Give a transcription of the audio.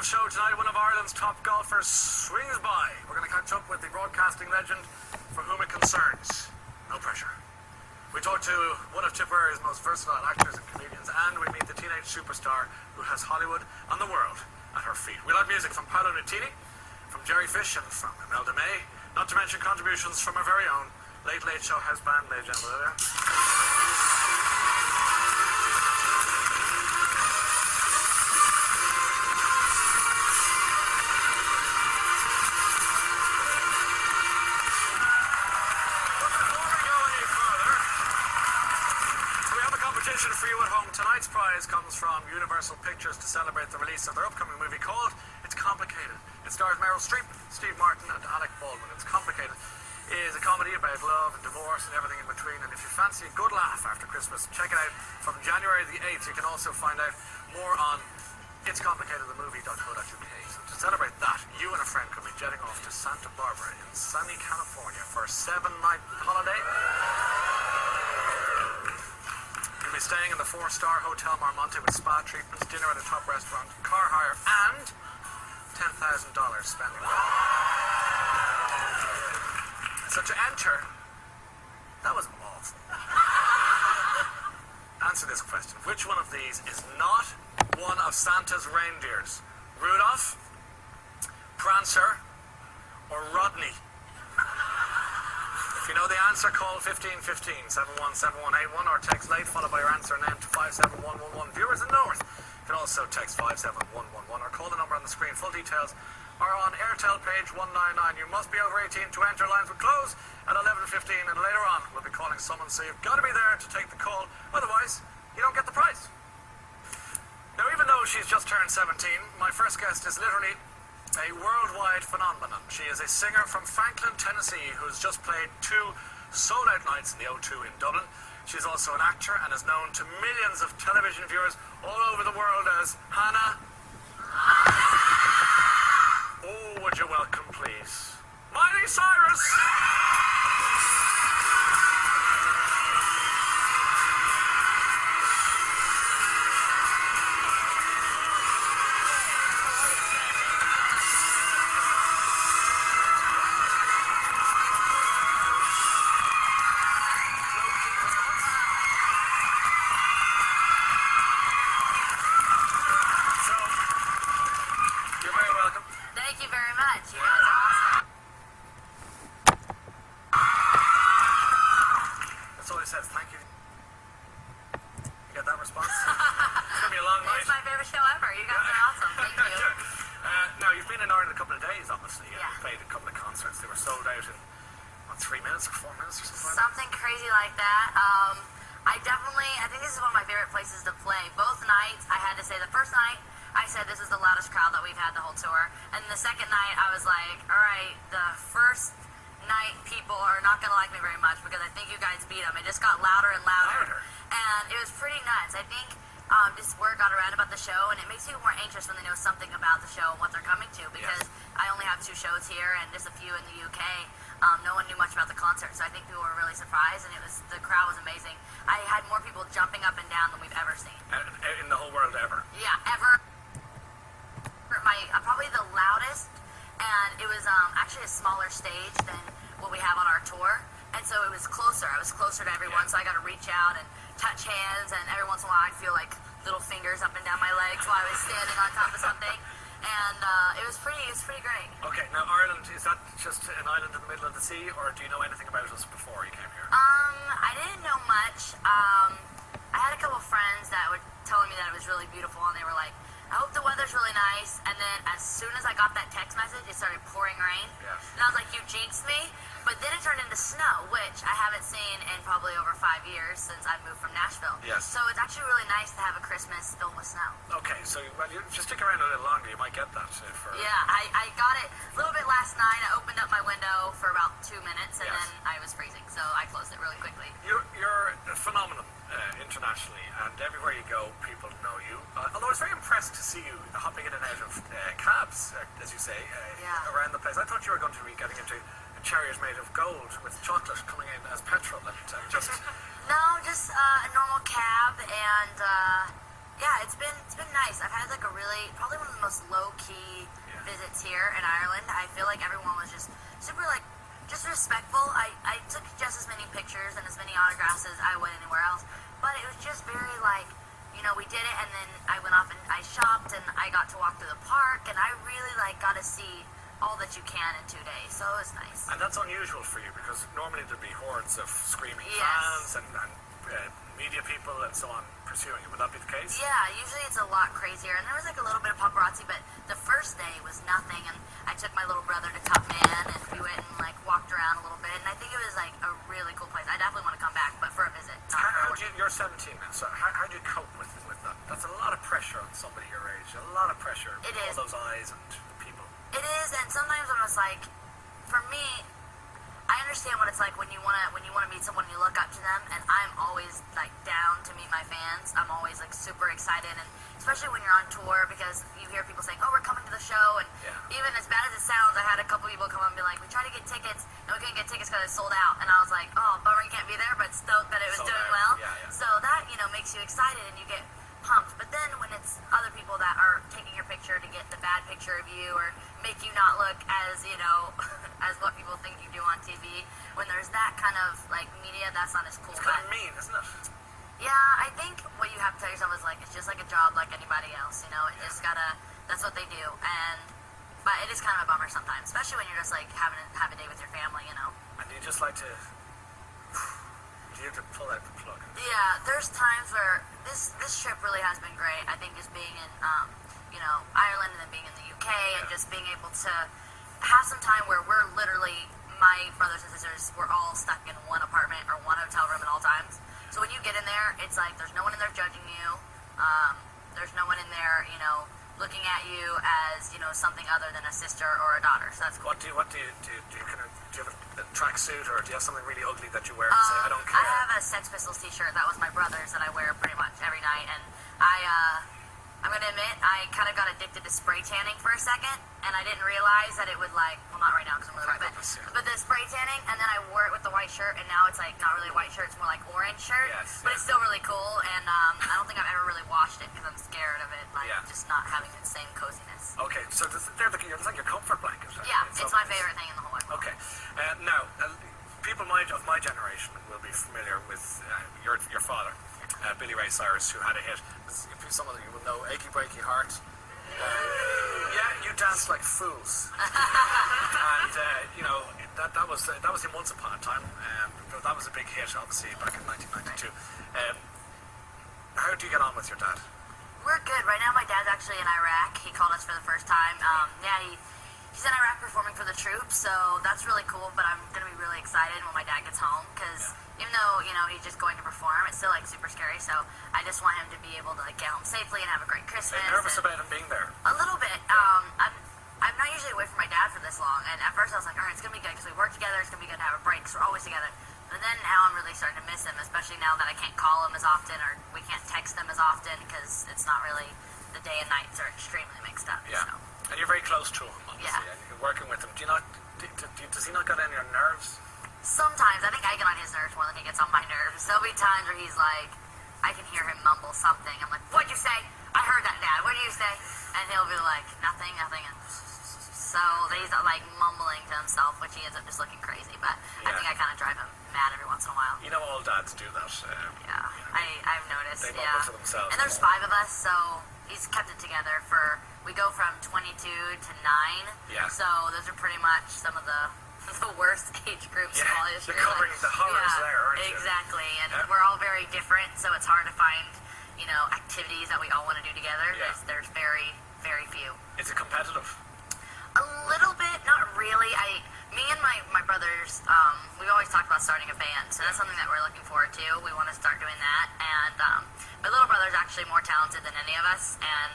show tonight, one of Ireland's top golfers swings by. We're going to catch up with the broadcasting legend for whom it concerns. No pressure. We talk to one of Tipperary's most versatile actors and comedians, and we meet the teenage superstar who has Hollywood and the world at her feet. We like music from Paolo Nutini, from Jerry Fish, and from Imelda May, not to mention contributions from our very own Late Late Show house band, ladies and gentlemen. For you at home, tonight's prize comes from Universal Pictures to celebrate the release of their upcoming movie called It's Complicated. It stars Meryl Streep, Steve Martin and Alec Baldwin. It's Complicated is a comedy about love and divorce and everything in between, and if you fancy a good laugh after Christmas, check it out from January the 8th. You can also find out more on itscomplicatedthemovie.co.uk. So to celebrate that, you and a friend could be jetting off to Santa Barbara in sunny California for a 7-night holiday. You'll be staying in the 4-star Hotel Marmonte with spa treatments, dinner at a top restaurant, car hire, and $10,000 spending. So to enter, that was awful. Answer this question. Which one of these is not one of Santa's reindeers? Rudolph, Prancer, or Rodney? If you know the answer, call 1515 717181 or text late followed by your answer and name to 57111. Viewers in North can also text 57111 or call the number on the screen. Full details are on Airtel page 199. You must be over 18 to enter. Lines will close at 11:15 and later on we'll be calling someone, so you've got to be there to take the call. Otherwise, you don't get the prize. Now, even though she's just turned 17, my first guest is literally a worldwide phenomenon. She is a singer from Franklin, Tennessee, who's just played 2 sold-out nights in the O2 in Dublin. She's also an actor and is known to millions of television viewers all over the world as Hannah. Oh, would you welcome, please, Miley Cyrus! No, just a normal cab and Yeah, it's been nice. I've had like a really, probably one of the most low-key visits here in Ireland. I feel like everyone was just super like, just respectful. I took just as many pictures and as many autographs as I would anywhere else. But it was just very like, you know, we did it and then I went off and I shopped and I got to walk through the park and I really like got to see all that you can in 2 days. So it was nice. And that's unusual for you because normally there'd be hordes of screaming Yes. fans and media people and so on pursuing it. Would that be the case? Yeah, usually it's a lot crazier. And there was like a little bit of paparazzi, but the first day was nothing. And I took my little brother to Top Man and we went and like walked around a little bit. And I think it was like a really cool place. I definitely want to come back, but for a visit. You're 17 now, so how do you cope with that? That's a lot of pressure on somebody your age. A lot of pressure. It all is. those eyes and people. It is, and sometimes I'm just like, for me, I understand what it's like when you wanna meet someone and you look up to them, and I'm always like down to meet my fans. I'm always like super excited, and especially when you're on tour because you hear people saying, "Oh, we're coming to the show," and even as bad as it sounds, I had a couple people come up and be like, "We tried to get tickets, and we couldn't get tickets because it's sold out," and I was like, "Oh, bummer, you can't be there," but stoked that it was doing well. So that makes you excited and you get pumped. But then when it's other people that are taking your picture to get the bad picture of you or make you not look as as what people think you do on TV, when there's that kind of like media, that's not as cool. It's kind of mean, isn't it? Yeah, I think what you have to tell yourself is like it's just like a job like anybody else. It just gotta. That's what they do. But it is kind of a bummer sometimes, especially when you're just like have a day with your family. And you just like to. Do you have to pull out the plug? Yeah, there's times where this trip really has been great. I think just being in Ireland and then being in the UK and just being able to have some time where we're literally, my brothers and sisters, we're all stuck in one apartment or one hotel room at all times. So when you get in there, it's like there's no one in there judging you. There's no one in there, looking at you as something other than a sister or a daughter. So that's cool. What do you do? You do you have a tracksuit or do you have something really ugly that you wear and say I don't care? I have a Sex Pistols t-shirt. That was my brother's that I wear pretty much every night, and I'm gonna admit, I kind of got addicted to spray tanning for a second, and I didn't realize that it would well, not right now because I'm really red, but the spray tanning, and then I wore it with the white shirt, and now it's like not really a white shirt, it's more like orange shirt, but it's still really cool, and I don't think I've ever really washed it because I'm scared of it, just not having the same coziness. Okay, so it's like your comfort blanket. Yeah, it's my favorite thing in the whole world. Okay, now, people of my generation will be familiar with your father. Billy Ray Cyrus, who had a hit. Some of you will know "Achy Breaky Heart." You danced like fools, and that was him once upon a time. That was a big hit, obviously, back in 1992. How do you get on with your dad? We're good. Right now, my dad's actually in Iraq. He called us for the first time. He's in Iraq performing for the troops, so that's really cool. But I'm gonna be really excited when my dad gets home because even though he's just going to perform, it's still like super scary. So I just want him to be able to get home safely and have a great Christmas. Are you nervous about him being there? A little bit. I'm not usually away from my dad for this long, and at first I was like, all right, it's gonna be good because we work together. It's gonna be good to have a break because we're always together. But then now I'm really starting to miss him, especially now that I can't call him as often or we can't text him as often because it's not really the day and nights are extremely mixed up. Yeah. So. And you're very close to him, obviously. Yeah. And you're working with him. Does he not get on your nerves? Sometimes. I think I get on his nerves more than he gets on my nerves. There'll be times where he's like, I can hear him mumble something. I'm like, what'd you say? I heard that, Dad. What did you say? And he'll be like, nothing. And so he's like mumbling to himself, which he ends up just looking crazy. But I think I kind of drive him mad every once in a while. All dads do that. I've noticed. They mumble to themselves. And there's 5 of us, so he's kept it together we go from 22 to 9. Yeah. So those are pretty much some of the worst age groups in all history. You're covering the horrors there, aren't you? Exactly. And we're all very different, so it's hard to find, activities that we all want to do together. Yeah. There's very, very few. Is it competitive? A little bit, not really. Me and my brothers, we've always talked about starting a band, so that's something that we're looking forward to. We want to start doing that, and my little brother's actually more talented than any of us, and